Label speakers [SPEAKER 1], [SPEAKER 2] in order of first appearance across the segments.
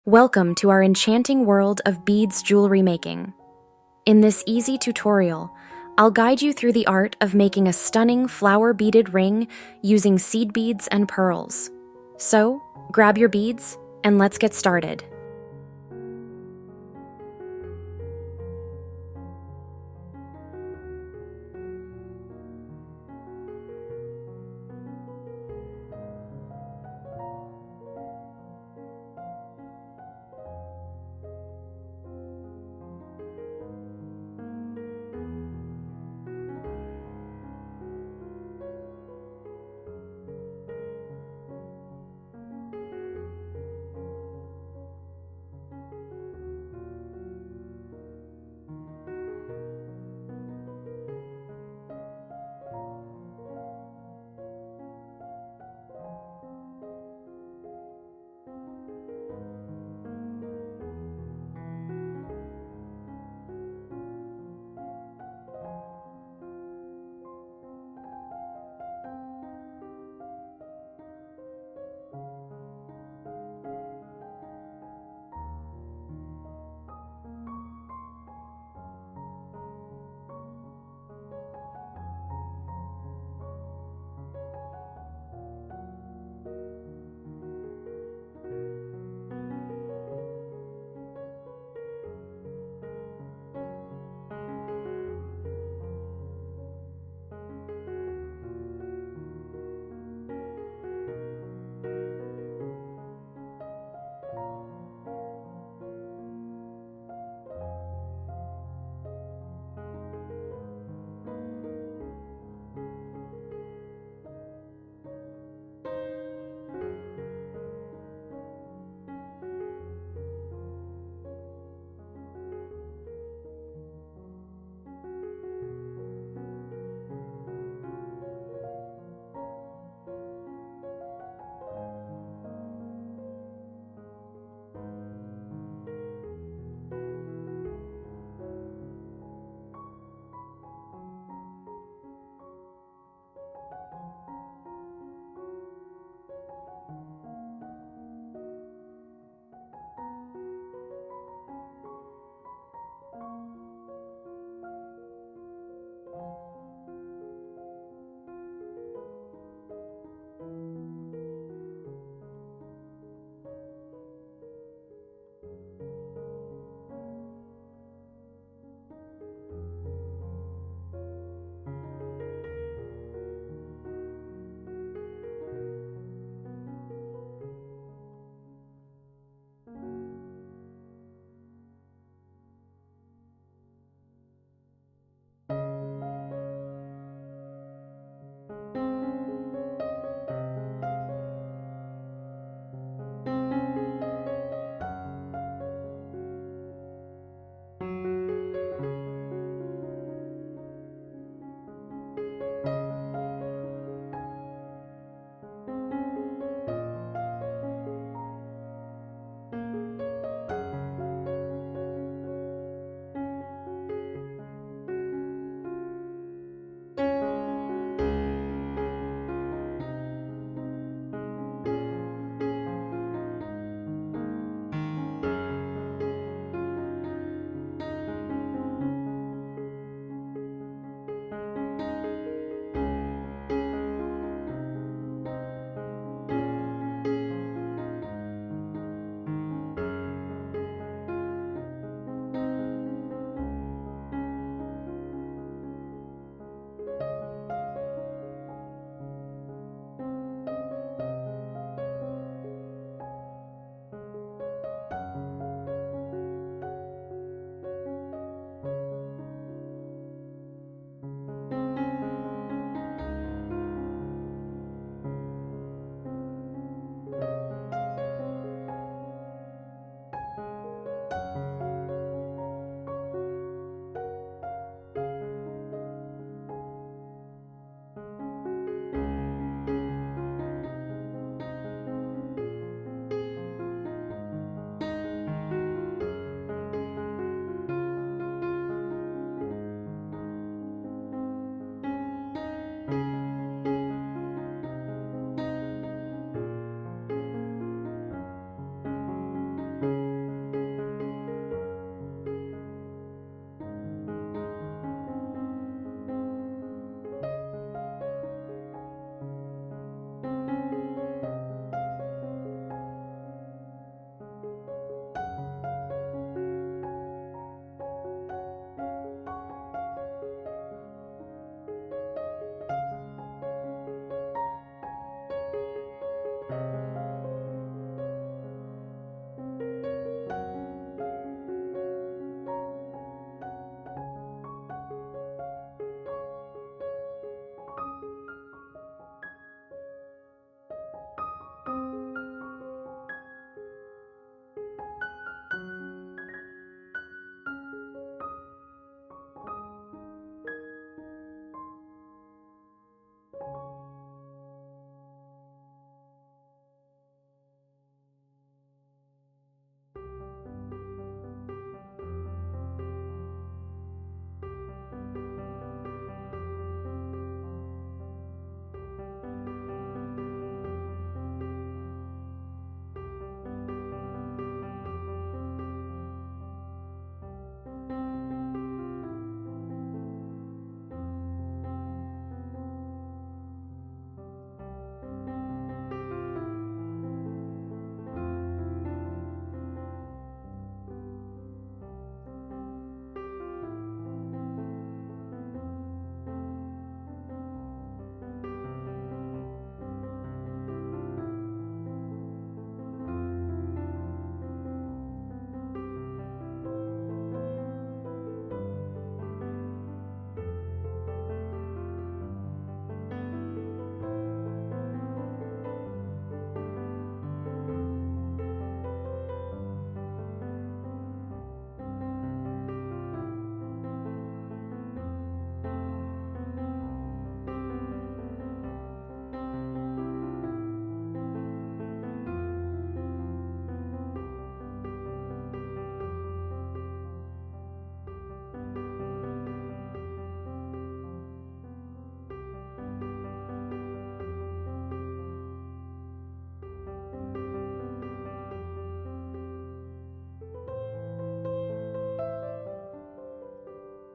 [SPEAKER 1] Welcome to our enchanting world of beads jewelry making. In this easy tutorial, I'll guide you through the art of making a stunning flower beaded ring using seed beads and pearls. So, grab your beads and let's get started.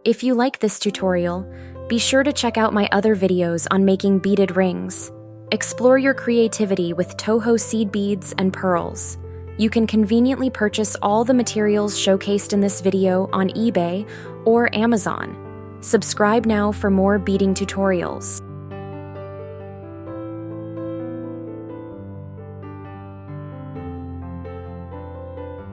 [SPEAKER 1] If you like this tutorial, be sure to check out my other videos on making beaded rings. Explore your creativity with Toho seed beads and pearls. You can conveniently purchase all the materials showcased in this video on eBay or Amazon. Subscribe now for more beading tutorials.